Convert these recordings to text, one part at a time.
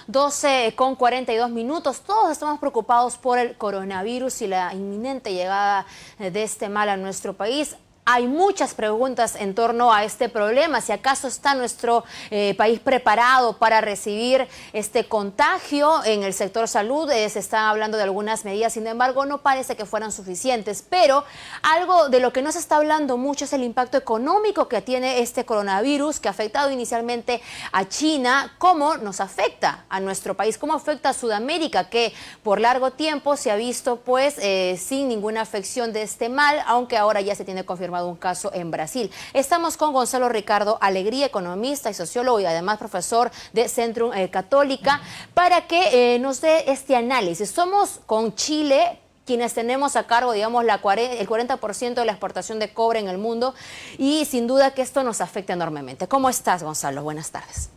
12:42. Todos estamos preocupados por el coronavirus y la inminente llegada de este mal a nuestro país. Hay muchas preguntas en torno a este problema, si acaso está nuestro país preparado para recibir este contagio. En el sector salud se está hablando de algunas medidas, sin embargo no parece que fueran suficientes, pero algo de lo que no se está hablando mucho es el impacto económico que tiene este coronavirus, que ha afectado inicialmente a China. ¿Cómo nos afecta a nuestro país? ¿Cómo afecta a Sudamérica, que por largo tiempo se ha visto pues sin ninguna afección de este mal, aunque ahora ya se tiene confirmado un caso en Brasil? Estamos con Gonzalo Ricardo Alegría, economista y sociólogo y además profesor de Centrum Católica, para que nos dé este análisis. Somos con Chile quienes tenemos a cargo, digamos, el 40% de la exportación de cobre en el mundo, y sin duda que esto nos afecta enormemente. ¿Cómo estás, Gonzalo? Buenas tardes.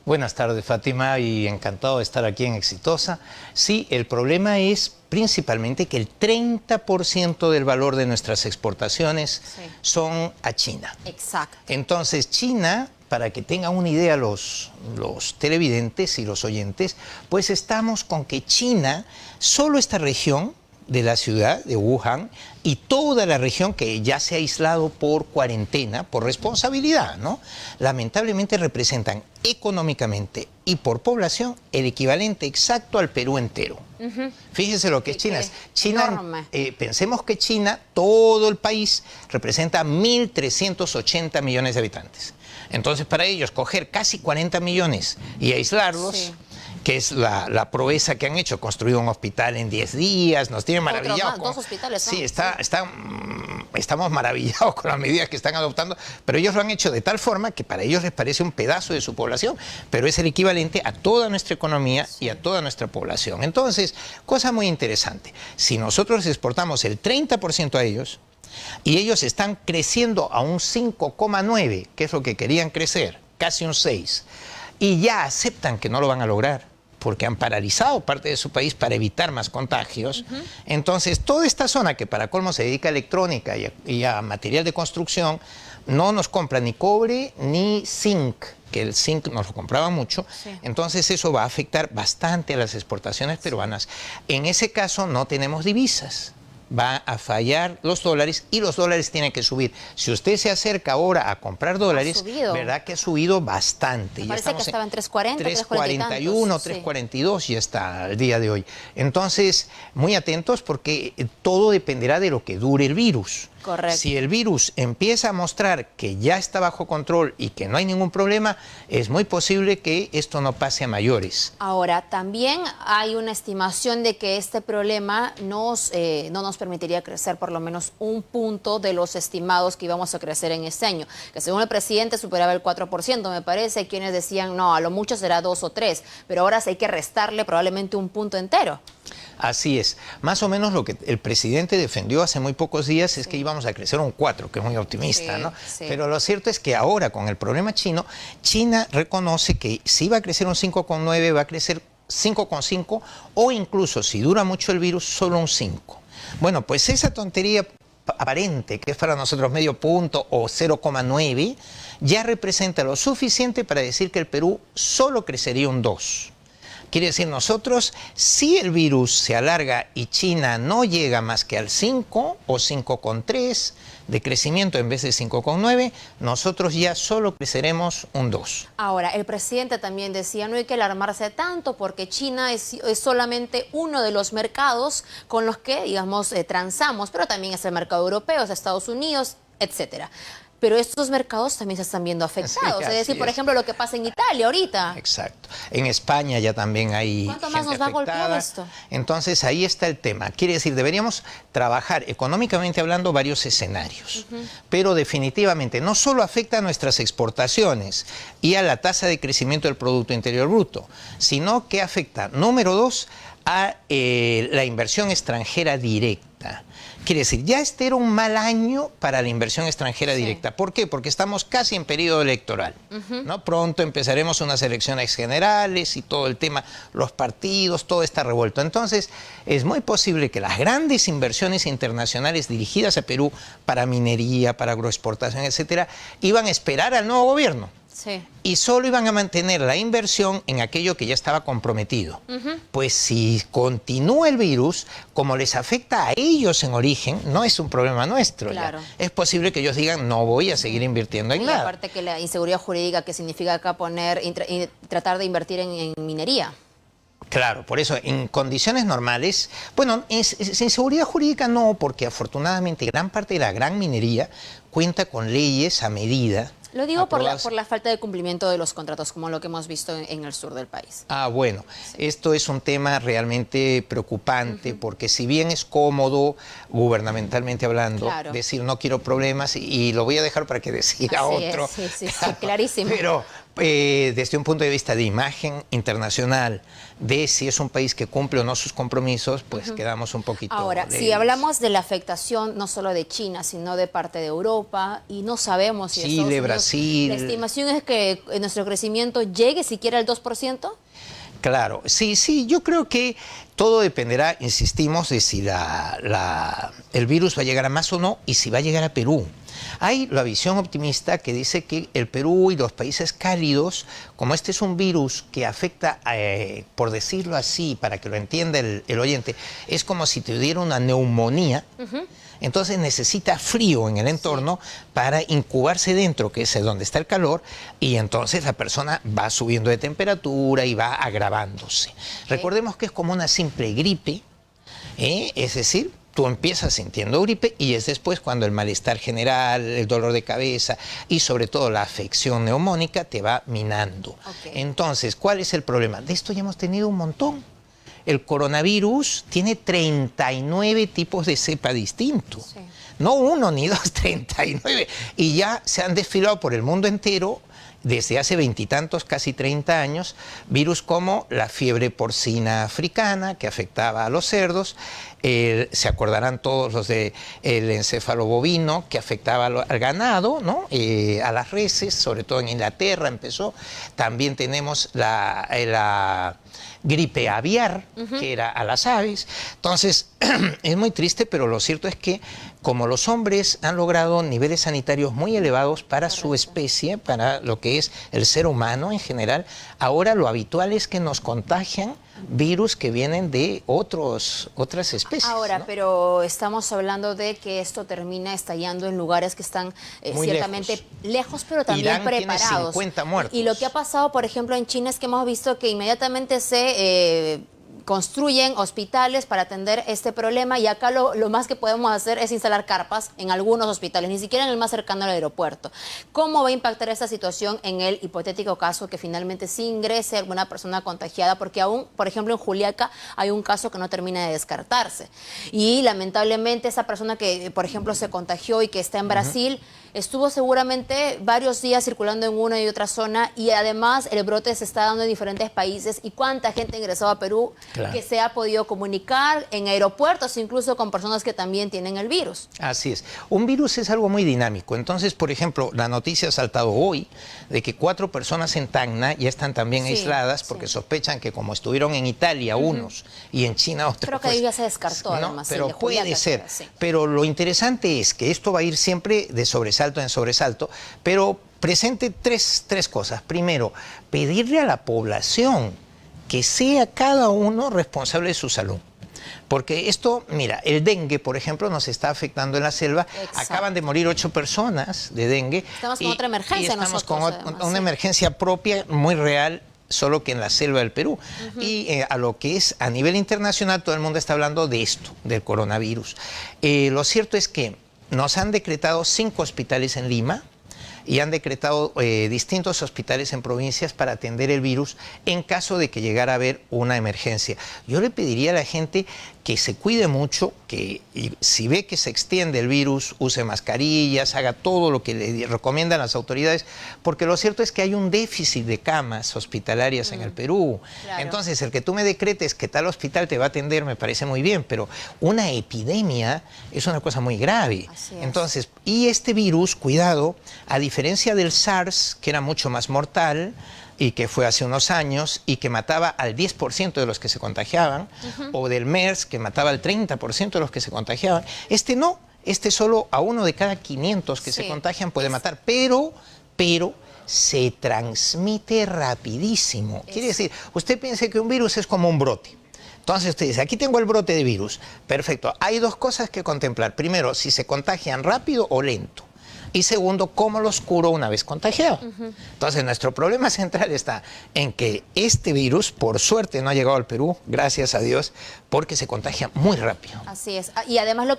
Buenas tardes, Fátima, y encantado de estar aquí en Exitosa. Sí, el problema es principalmente que el 30% del valor de nuestras exportaciones son a China. Exacto. Entonces, China, para que tengan una idea los televidentes y los oyentes, pues estamos con que China, solo esta región de la ciudad de Wuhan y toda la región que ya se ha aislado por cuarentena, por responsabilidad, ¿no? Lamentablemente representan económicamente y por población el equivalente exacto al Perú entero. Fíjese lo que es China. Pensemos que China, todo el país, representa 1.380 millones de habitantes. Entonces, para ellos, coger casi 40 millones y aislarlos, que es la proeza que han hecho, construido un hospital en 10 días, nos tiene maravillados. Dos hospitales, ¿no? Sí, estamos maravillados con las medidas que están adoptando, pero ellos lo han hecho de tal forma que para ellos les parece un pedazo de su población, pero es el equivalente a toda nuestra economía y a toda nuestra población. Entonces, cosa muy interesante, si nosotros exportamos el 30% a ellos, y ellos están creciendo a un 5,9, que es lo que querían crecer, casi un 6, y ya aceptan que no lo van a lograr, porque han paralizado parte de su país para evitar más contagios. Entonces, toda esta zona que para colmo se dedica a electrónica y a material de construcción, no nos compra ni cobre ni zinc, que el zinc nos lo compraba mucho. Entonces, eso va a afectar bastante a las exportaciones peruanas. En ese caso, no tenemos divisas. Va a fallar los dólares y los dólares tienen que subir. Si usted se acerca ahora a comprar dólares, verdad que ha subido bastante. Me parece que estaba en 3.40, 3.41, 3.42 ya está al día de hoy. Entonces, muy atentos porque todo dependerá de lo que dure el virus. Correcto. Si el virus empieza a mostrar que ya está bajo control y que no hay ningún problema, es muy posible que esto no pase a mayores. Ahora, también hay una estimación de que este problema no nos permitiría crecer por lo menos un punto de los estimados que íbamos a crecer en este año, que según el presidente superaba el 4%, me parece, quienes decían no, a lo mucho será 2 o 3, pero ahora hay que restarle probablemente un punto entero. Así es. Más o menos lo que el presidente defendió hace muy pocos días es que íbamos a crecer un 4, que es muy optimista, ¿no? Pero lo cierto es que ahora, con el problema chino, China reconoce que si va a crecer un 5,9, va a crecer 5,5 o incluso, si dura mucho el virus, solo un 5. Bueno, pues esa tontería aparente, que es para nosotros medio punto o 0,9, ya representa lo suficiente para decir que el Perú solo crecería un 2. Quiere decir, nosotros, si el virus se alarga y China no llega más que al 5 o 5,3 de crecimiento en vez de 5,9, nosotros ya solo creceremos un 2. Ahora, el presidente también decía, no hay que alarmarse tanto porque China es solamente uno de los mercados con los que, digamos, transamos, pero también es el mercado europeo, es Estados Unidos, etcétera. Pero estos mercados también se están viendo afectados. Es decir, por ejemplo, lo que pasa en Italia ahorita. Exacto. En España ya también hay ¿Cuánto más nos va a golpear esto? Entonces, ahí está el tema. Quiere decir, deberíamos trabajar económicamente hablando varios escenarios. Pero definitivamente no solo afecta a nuestras exportaciones y a la tasa de crecimiento del Producto Interior Bruto, sino que afecta, número 2, a la inversión extranjera directa. Quiere decir, ya este era un mal año para la inversión extranjera directa. ¿Por qué? Porque estamos casi en periodo electoral, ¿no? Pronto empezaremos unas elecciones generales y todo el tema, los partidos, todo está revuelto. Entonces, es muy posible que las grandes inversiones internacionales dirigidas a Perú para minería, para agroexportación, etcétera, iban a esperar al nuevo gobierno. Sí. Y solo iban a mantener la inversión en aquello que ya estaba comprometido. Pues si continúa el virus, como les afecta a ellos en origen, no es un problema nuestro. Claro. Ya. Es posible que ellos digan, no voy a seguir invirtiendo en Y nada. aparte que la inseguridad jurídica que significa acá poner y tratar de invertir en minería. Claro, por eso en condiciones normales, bueno, sin seguridad jurídica no, porque afortunadamente gran parte de la gran minería cuenta con leyes a medida. Lo digo por aprobadas. la falta de cumplimiento de los contratos, como lo que hemos visto en el sur del país. Ah, bueno, esto es un tema realmente preocupante porque si bien es cómodo, gubernamentalmente hablando, Claro. decir no quiero problemas y lo voy a dejar para que decida Así otro. es, sí, clarísimo. Pero desde un punto de vista de imagen internacional, de si es un país que cumple o no sus compromisos, pues quedamos un poquito Ahora, si débiles. hablamos de la afectación no solo de China, sino de parte de Europa, y no sabemos si Chile, Estados Unidos, Brasil. la estimación es que nuestro crecimiento llegue siquiera al 2%. Claro, sí, yo creo que todo dependerá, insistimos, de si el virus va a llegar a más o no y si va a llegar a Perú. Hay la visión optimista que dice que el Perú y los países cálidos, como este es un virus que afecta, por decirlo así, para que lo entienda el oyente, es como si te diera una neumonía. Entonces necesita frío en el entorno para incubarse dentro, que es donde está el calor, y entonces la persona va subiendo de temperatura y va agravándose. Recordemos que es como una simple gripe, es decir, tú empiezas sintiendo gripe y es después cuando el malestar general, el dolor de cabeza y sobre todo la afección neumónica te va minando. Entonces, ¿cuál es el problema? De esto ya hemos tenido un montón. El coronavirus tiene 39 tipos de cepa distintos. Sí. No uno ni dos, 39. Y ya se han desfilado por el mundo entero desde hace veintitantos, casi 30 años, virus como la fiebre porcina africana que afectaba a los cerdos, se acordarán todos los del encéfalo bovino que afectaba al ganado, ¿no? A las reses, sobre todo en Inglaterra empezó. También tenemos la gripe aviar, que era a las aves. Entonces, es muy triste, pero lo cierto es que como los hombres han logrado niveles sanitarios muy elevados para su especie, para lo que es el ser humano en general, ahora lo habitual es que nos contagian virus que vienen de otras especies. Ahora, ¿no? pero estamos hablando de que esto termina estallando en lugares que están ciertamente lejos, pero también Irán preparados. tiene 50 muertos. Y lo que ha pasado, por ejemplo, en China es que hemos visto que inmediatamente se construyen hospitales para atender este problema y acá lo más que podemos hacer es instalar carpas en algunos hospitales, ni siquiera en el más cercano al aeropuerto. ¿Cómo va a impactar esta situación en el hipotético caso que finalmente sí ingrese alguna persona contagiada? Porque aún, por ejemplo, en Juliaca hay un caso que no termina de descartarse. Y lamentablemente esa persona que, por ejemplo, se contagió y que está en Brasil, estuvo seguramente varios días circulando en una y otra zona y además el brote se está dando en diferentes países. ¿Y cuánta gente ha ingresado a Perú? Claro. Que se ha podido comunicar en aeropuertos, incluso con personas que también tienen el virus? Así es. Un virus es algo muy dinámico. Entonces, por ejemplo, la noticia ha saltado hoy de que 4 personas en Tacna ya están también aisladas porque sospechan que como estuvieron en Italia unos y en China otros. Creo que ahí ya se descartó, no, además. pero puede ser. Sí. Pero lo interesante es que esto va a ir siempre de sobresalto en sobresalto, pero presente tres cosas. Primero, pedirle a la población que sea cada uno responsable de su salud. Porque esto, mira, el dengue, por ejemplo, nos está afectando en la selva. Exacto. Acaban de morir 8 personas de dengue. Estamos con otra emergencia. Estamos nosotros, con una emergencia propia, muy real, solo que en la selva del Perú. Y a lo que es a nivel internacional, todo el mundo está hablando de esto, del coronavirus. Lo cierto es que nos han decretado 5 hospitales en Lima y han decretado distintos hospitales en provincias para atender el virus en caso de que llegara a haber una emergencia. Yo le pediría a la gente que se cuide mucho, que si ve que se extiende el virus, use mascarillas, haga todo lo que le recomiendan las autoridades, porque lo cierto es que hay un déficit de camas hospitalarias en el Perú. Claro. Entonces, el que tú me decretes que tal hospital te va a atender me parece muy bien, pero una epidemia es una cosa muy grave. Así es. Entonces, y este virus, cuidado, a diferencia del SARS, que era mucho más mortal, y que fue hace unos años y que mataba al 10% de los que se contagiaban, o del MERS, que mataba al 30% de los que se contagiaban. Este no, este solo a 1 de cada 500 que se contagian puede matar, pero se transmite rapidísimo. Quiere decir, usted piensa que un virus es como un brote. Entonces usted dice, aquí tengo el brote de virus. Perfecto, hay dos cosas que contemplar. Primero, si se contagian rápido o lento. Y segundo, cómo los curo una vez contagiado. Entonces, nuestro problema central está en que este virus, por suerte, no ha llegado al Perú, gracias a Dios, porque se contagia muy rápido. Así es. Y además lo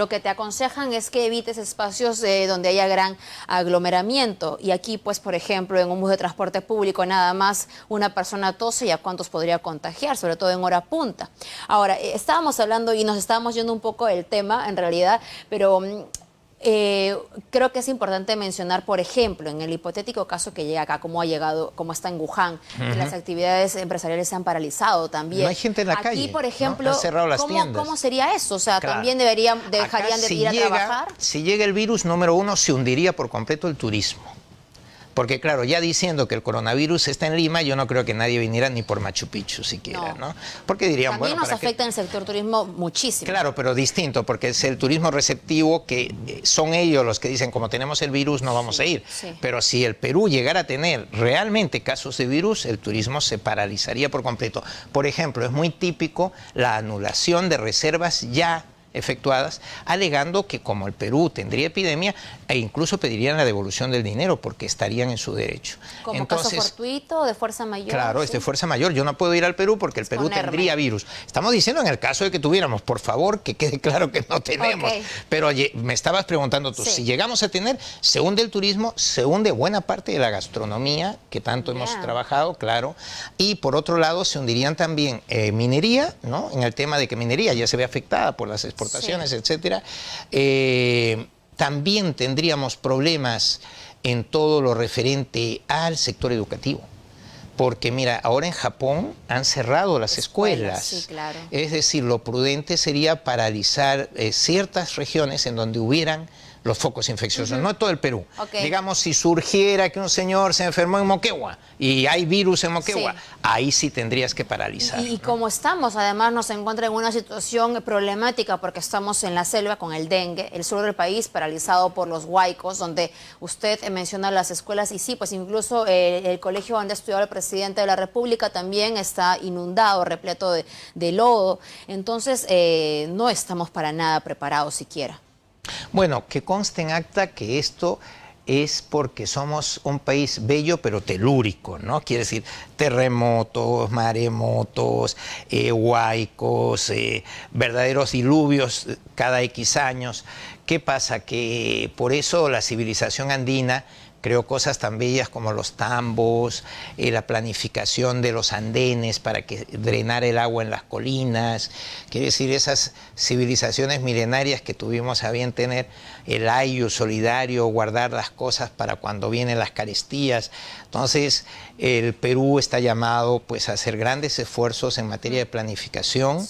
que te aconsejan es que evites espacios donde haya gran aglomeramiento. Y aquí, pues, por ejemplo, en un bus de transporte público, nada más una persona tose y a cuántos podría contagiar, sobre todo en hora punta. Ahora, estábamos hablando y nos estábamos yendo un poco del tema, en realidad, pero... creo que es importante mencionar, por ejemplo, en el hipotético caso que llega acá, como ha llegado, como está en Wuhan, que las actividades empresariales se han paralizado también. No hay gente en la calle. Aquí, por ejemplo, ¿no? Han cerrado las tiendas. ¿Cómo sería eso? O sea, Claro. también dejarían de ir a trabajar. Si llega el virus, número uno, se hundiría por completo el turismo. Porque claro, ya diciendo que el coronavirus está en Lima, yo no creo que nadie viniera ni por Machu Picchu siquiera, ¿no? Porque dirían, también bueno, nos afecta en el sector turismo muchísimo. Claro, pero distinto, porque es el turismo receptivo que son ellos los que dicen, como tenemos el virus, no vamos a ir. Sí. Pero si el Perú llegara a tener realmente casos de virus, el turismo se paralizaría por completo. Por ejemplo, es muy típico la anulación de reservas ya efectuadas, alegando que como el Perú tendría epidemia, e incluso pedirían la devolución del dinero porque estarían en su derecho. Como Entonces, caso fortuito, de fuerza mayor. claro, ¿sí? es de fuerza mayor. Yo no puedo ir al Perú porque el Perú tendría virus. Estamos diciendo en el caso de que tuviéramos, por favor, que quede claro que no tenemos. Pero oye, me estabas preguntando tú, si llegamos a tener, se hunde el turismo, se hunde buena parte de la gastronomía, que tanto hemos trabajado, claro, y por otro lado se hundirían también minería, ¿no? En el tema de que minería ya se ve afectada por las exportaciones, etcétera. También tendríamos problemas en todo lo referente al sector educativo. Porque mira, ahora en Japón han cerrado las escuelas. Sí, claro. Es decir, lo prudente sería paralizar ciertas regiones en donde hubieran los focos infecciosos, no todo el Perú. Digamos, si surgiera que un señor se enfermó en Moquegua y hay virus en Moquegua, ahí sí tendrías que paralizar. Y como estamos, además nos encuentra en una situación problemática porque estamos en la selva con el dengue, el sur del país paralizado por los huaicos, donde usted menciona las escuelas y sí, pues incluso el colegio donde ha estudiado el presidente de la República también está inundado, repleto de lodo. Entonces, no estamos para nada preparados siquiera. Bueno, que conste en acta que esto es porque somos un país bello pero telúrico, ¿no? Quiere decir terremotos, maremotos, huaicos, verdaderos diluvios cada X años. ¿Qué pasa? Que por eso la civilización andina creó cosas tan bellas como los tambos, la planificación de los andenes para que drenara el agua en las colinas. Quiere decir, esas civilizaciones milenarias que tuvimos a bien tener, el ayu solidario, guardar las cosas para cuando vienen las carestías. Entonces, el Perú está llamado pues, a hacer grandes esfuerzos en materia de planificación.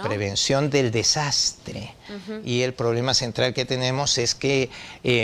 Prevención del desastre. Y el problema central que tenemos es que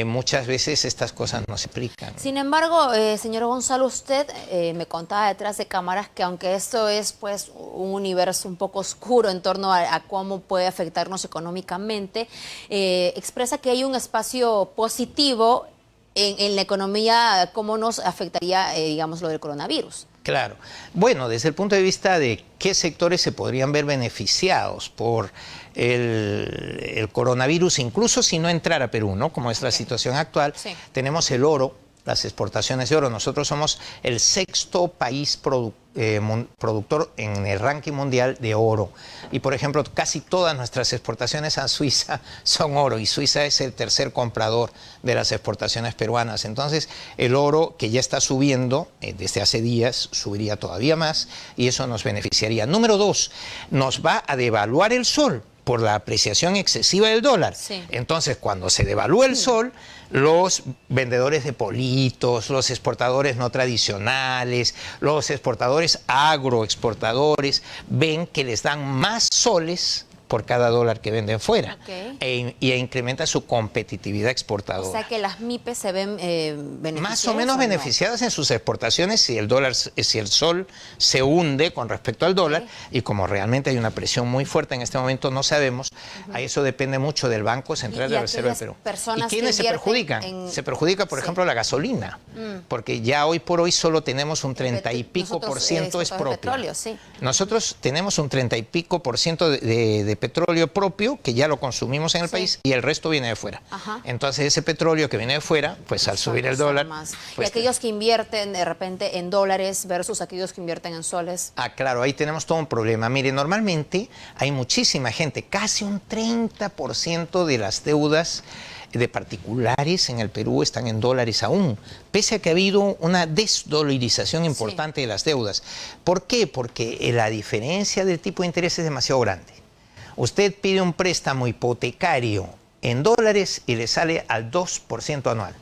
muchas veces estas cosas no se aplican. Sin embargo, señor Gonzalo, usted me contaba detrás de cámaras que aunque esto es pues un universo un poco oscuro en torno a cómo puede afectarnos económicamente, expresa que hay un espacio positivo en la economía, cómo nos afectaría, digamos, lo del coronavirus. Claro. Bueno, desde el punto de vista de qué sectores se podrían ver beneficiados por el coronavirus, incluso si no entrara a Perú, ¿no? Como es la situación actual, tenemos el oro, las exportaciones de oro. Nosotros somos el sexto país productor en el ranking mundial de oro. Y, por ejemplo, casi todas nuestras exportaciones a Suiza son oro, y Suiza es el tercer comprador de las exportaciones peruanas. Entonces, el oro, que ya está subiendo desde hace días, subiría todavía más, y eso nos beneficiaría. Número 2, nos va a devaluar el sol por la apreciación excesiva del dólar. Sí. Entonces, cuando se devalúa el sol, los vendedores de politos, los exportadores no tradicionales, los exportadores agroexportadores, ven que les dan más soles por cada dólar que venden fuera, y incrementa su competitividad exportadora. O sea que las MIPES se ven beneficiadas. Más o menos beneficiadas en sus exportaciones si el sol se hunde con respecto al dólar, y como realmente hay una presión muy fuerte en este momento, no sabemos, a eso depende mucho del Banco Central de la Reserva de Perú. ¿Y quiénes se perjudican? Se perjudica, por ejemplo, la gasolina, porque ya hoy por hoy solo tenemos un 30 y pico por ciento es propio. Petróleo, sí. Nosotros tenemos un 30 y pico por ciento de petróleo propio, que ya lo consumimos en el país, y el resto viene de fuera. Entonces ese petróleo que viene de fuera, pues al subir el dólar... Pues, y aquellos que invierten de repente en dólares versus aquellos que invierten en soles. Claro, ahí tenemos todo un problema. Mire, normalmente hay muchísima gente, casi un 30% de las deudas de particulares en el Perú están en dólares aún, pese a que ha habido una desdolarización importante de las deudas. ¿Por qué? Porque la diferencia del tipo de interés es demasiado grande. Usted pide un préstamo hipotecario en dólares y le sale al 2% anual,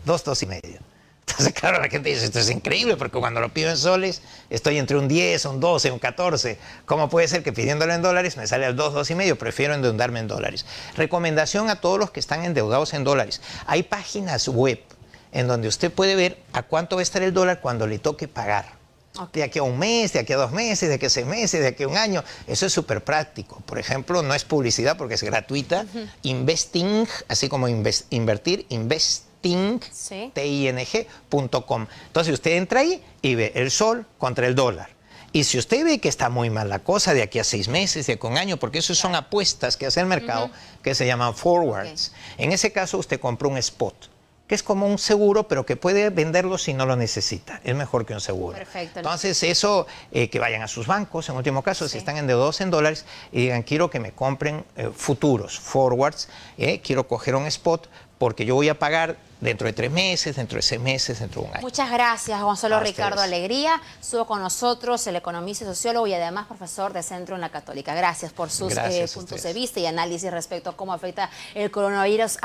2,5%. Entonces, claro, la gente dice, esto es increíble, porque cuando lo pido en soles estoy entre un 10, un 12, un 14. ¿Cómo puede ser que pidiéndolo en dólares me sale al 2, 2,5%? Prefiero endeudarme en dólares. Recomendación a todos los que están endeudados en dólares. Hay páginas web en donde usted puede ver a cuánto va a estar el dólar cuando le toque pagar. De aquí a un mes, de aquí a 2 meses, de aquí a 6 meses, de aquí a un año. Eso es súper práctico. Por ejemplo, no es publicidad porque es gratuita. Investing, así como invertir, ting.com. Entonces usted entra ahí y ve el sol contra el dólar. Y si usted ve que está muy mal la cosa de aquí a 6 meses, de aquí a un año, porque eso son apuestas que hace el mercado, que se llaman forwards. En ese caso usted compra un spot, que es como un seguro, pero que puede venderlo si no lo necesita. Es mejor que un seguro. Perfecto. Entonces, eso, que vayan a sus bancos, en último caso, si están endeudados en dólares, y digan, quiero que me compren futuros, forwards, quiero coger un spot, porque yo voy a pagar dentro de 3 meses, dentro de 6 meses, dentro de un año. Muchas gracias, Gonzalo Ricardo ustedes. Alegría. Estuvo con nosotros, el economista y sociólogo, y además profesor de Centro en la Católica. Gracias por sus puntos de vista y análisis respecto a cómo afecta el coronavirus a